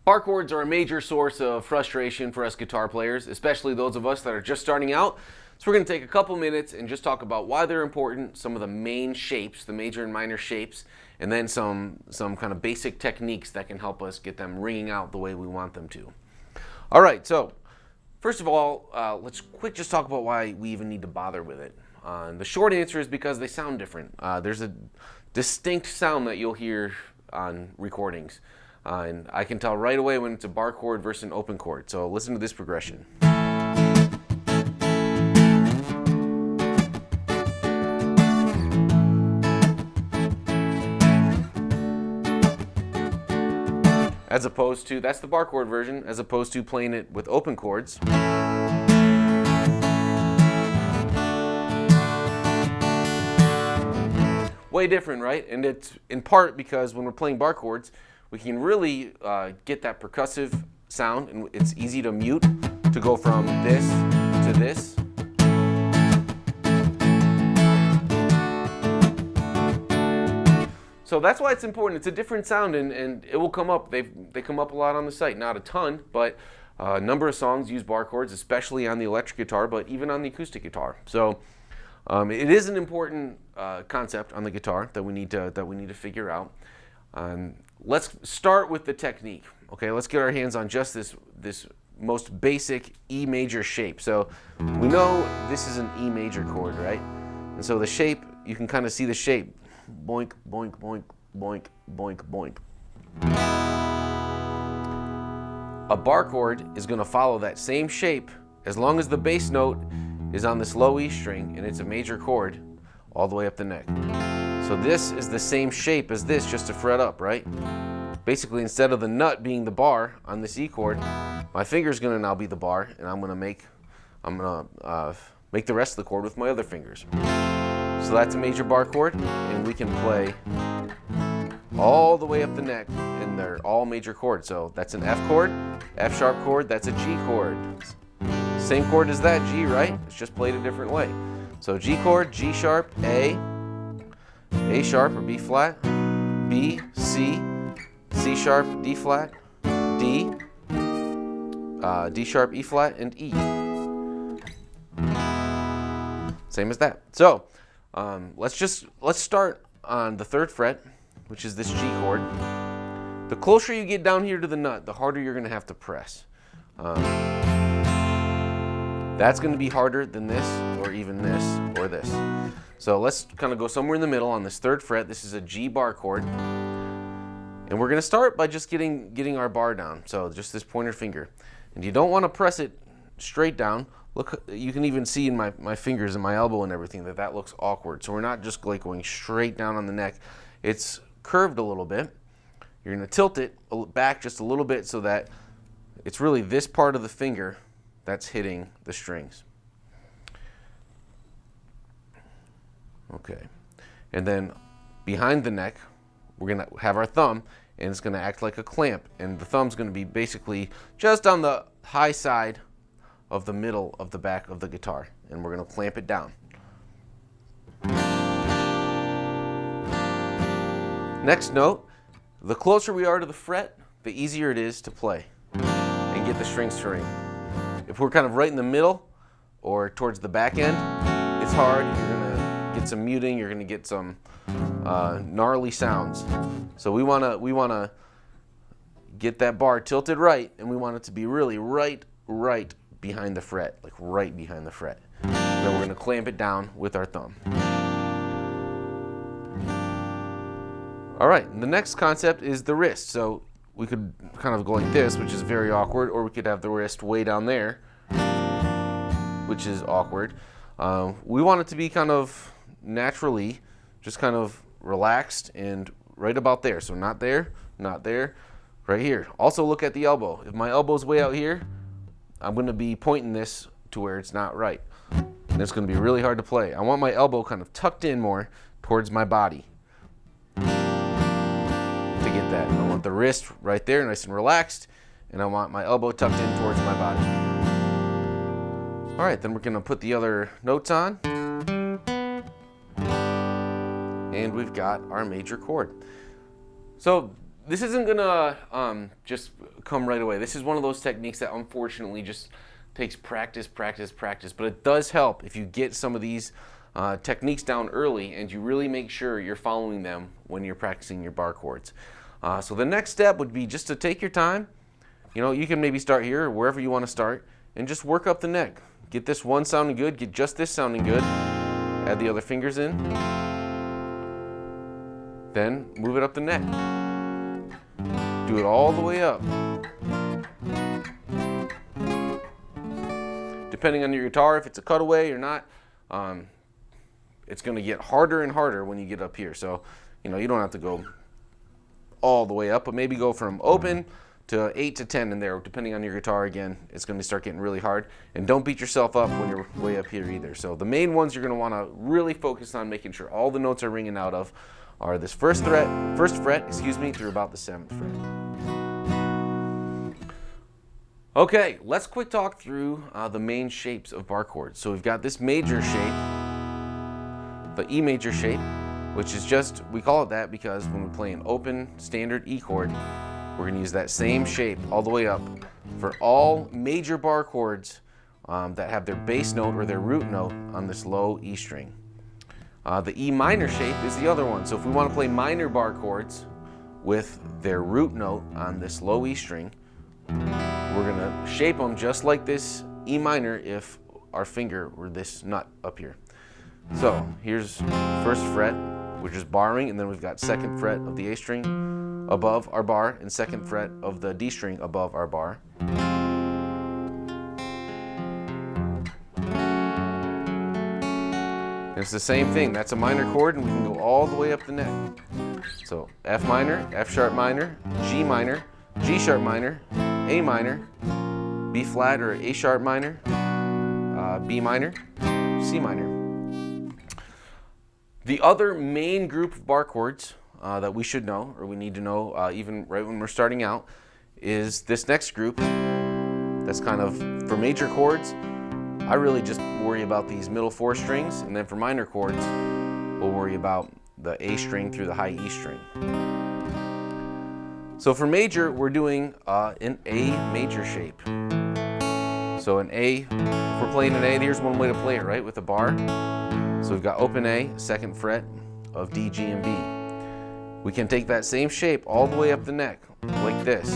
Bar chords are a major source of frustration for us guitar players, especially those of us that are just starting out. So we're going to take a couple minutes and just talk about why they're important, some of the main shapes, the major and minor shapes, and then some kind of basic techniques that can help us get them ringing out the way we want them to. All right, so first of all, let's just talk about why we even need to bother with it. The short answer is because they sound different. There's a distinct sound that you'll hear on recordings. And I can tell right away when it's a bar chord versus an open chord. So listen to this progression. As opposed to, that's the bar chord version, as opposed to playing it with open chords. Way different, right? And it's in part because when we're playing bar chords, we can really get that percussive sound, and it's easy to mute to go from this to this. So that's why it's important. It's a different sound, and it will come up. They come up a lot on the site, not a ton, but a number of songs use bar chords, especially on the electric guitar, but even on the acoustic guitar. So it is an important concept on the guitar that we need to figure out. Let's start with the technique. Okay, let's get our hands on just this most basic E major shape. So we know this is an E major chord, right? And so the shape, you can kind of see the shape. Boink, boink, boink, boink, boink, boink. A bar chord is going to follow that same shape as long as the bass note is on this low E string and it's a major chord all the way up the neck. So this is the same shape as this, just a fret up, right? Basically, instead of the nut being the bar on this E chord, my finger's gonna now be the bar, and I'm gonna make the rest of the chord with my other fingers. So that's a major bar chord, and we can play all the way up the neck, and they're all major chords. So that's an F chord, F sharp chord, that's a G chord. Same chord as that, G, right? It's just played a different way. So G chord, G sharp, A sharp or B flat, B, C, C sharp, D flat, D, D sharp, E flat, and E. Same as that. So let's start on the 3rd fret, which is this G chord. The closer you get down here to the nut, the harder you're going to have to press. That's going to be harder than this, or even this, or this. So let's kind of go somewhere in the middle on this 3rd fret. This is a G bar chord. And we're going to start by just getting our bar down. So just this pointer finger. And you don't want to press it straight down. Look, you can even see in my fingers and my elbow and everything that looks awkward. So we're not just like going straight down on the neck. It's curved a little bit. You're going to tilt it back just a little bit so that it's really this part of the finger that's hitting the strings. Okay, and then behind the neck, we're gonna have our thumb, and it's gonna act like a clamp, and the thumb's gonna be basically just on the high side of the middle of the back of the guitar, and we're gonna clamp it down. Next note, the closer we are to the fret, the easier it is to play and get the strings to ring. If we're kind of right in the middle or towards the back end, it's hard. You're gonna get some muting. You're gonna get some gnarly sounds. So we wanna get that bar tilted right, and we want it to be really right behind the fret, like right behind the fret. Then we're gonna clamp it down with our thumb. All right, the next concept is the wrist. So we could kind of go like this, which is very awkward, or we could have the wrist way down there, which is awkward. We want it to be kind of naturally, just kind of relaxed and right about there. So not there, right here. Also look at the elbow. If my elbow's way out here, I'm gonna be pointing this to where it's not right. And it's gonna be really hard to play. I want my elbow kind of tucked in more towards my body. To get that. I want the wrist right there, nice and relaxed, and I want my elbow tucked in towards my body. All right, then we're gonna put the other notes on, and we've got our major chord. So this isn't gonna just come right away. This is one of those techniques that unfortunately just takes practice, practice, practice. But it does help if you get some of these techniques down early and you really make sure you're following them when you're practicing your bar chords. So the next step would be just to take your time. You know, you can maybe start here or wherever you want to start and just work up the neck. Get this one sounding good, get just this sounding good. Add the other fingers in. Then move it up the neck. Do it all the way up. Depending on your guitar, if it's a cutaway or not, it's going to get harder and harder when you get up here. So, you know, you don't have to go all the way up, but maybe go from open to 8 to 10 in there, depending on your guitar. Again, it's going to start getting really hard. And don't beat yourself up when you're way up here either. So the main ones you're going to want to really focus on making sure all the notes are ringing out of are this first fret, through about the 7th fret. Okay, let's quick talk through the main shapes of bar chords. So we've got this major shape, the E major shape, which is just, we call it that because when we play an open standard E chord, we're going to use that same shape all the way up for all major bar chords that have their bass note or their root note on this low E string. The E minor shape is the other one. So if we want to play minor bar chords with their root note on this low E string, we're going to shape them just like this E minor if our finger were this nut up here. So here's first fret, which is barring, and then we've got 2nd fret of the A string above our bar and 2nd fret of the D string above our bar. And it's the same thing. That's a minor chord, and we can go all the way up the neck. So F minor, F sharp minor, G minor, G sharp minor, A minor, B flat or A sharp minor, B minor, C minor. The other main group of bar chords that we should know, or we need to know even right when we're starting out, is this next group. That's kind of for major chords. I really just worry about these middle 4 strings, and then for minor chords, we'll worry about the A string through the high E string. So for major, we're doing an A major shape. So an A, if we're playing an A, here's one way to play it, right, with a bar. So we've got open A, 2nd fret of D, G, and B. We can take that same shape all the way up the neck, like this.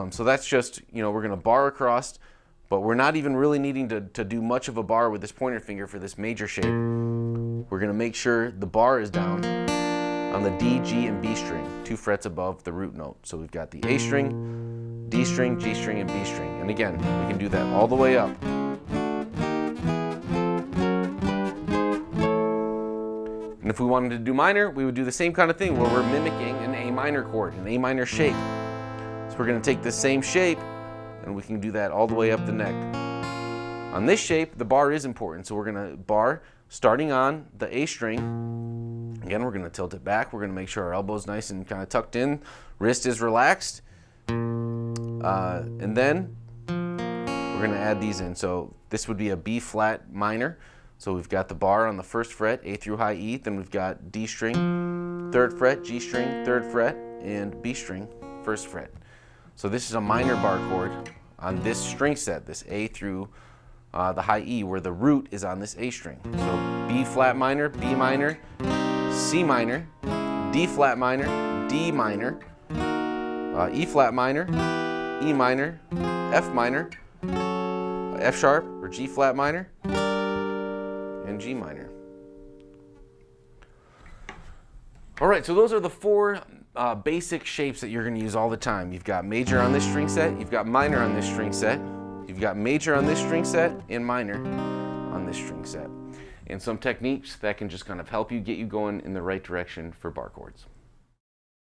So that's just, you know, we're going to bar across, but we're not even really needing to do much of a bar with this pointer finger for this major shape. We're going to make sure the bar is down on the D, G, and B string, 2 frets above the root note. So we've got the A string, D string, G string, and B string. And again, we can do that all the way up. And if we wanted to do minor, we would do the same kind of thing where we're mimicking an A minor chord, an A minor shape. So we're going to take this same shape and we can do that all the way up the neck. On this shape, the bar is important. So we're going to bar starting on the A string. Again, we're going to tilt it back. We're going to make sure our elbow's nice and kind of tucked in. Wrist is relaxed. And then we're going to add these in. So this would be a B flat minor. So we've got the bar on the 1st fret, A through high E. Then we've got D string, 3rd fret, G string, 3rd fret, and B string, 1st fret. So this is a minor bar chord on this string set, this A through the high E, where the root is on this A string. So B flat minor, B minor, C minor, D flat minor, D minor, E flat minor, E minor, F minor, F sharp or G flat minor, and G minor. All right, so those are the 4 basic shapes that you're going to use all the time. You've got major on this string set, you've got minor on this string set, you've got major on this string set, and minor on this string set. And some techniques that can just kind of help you get you going in the right direction for bar chords.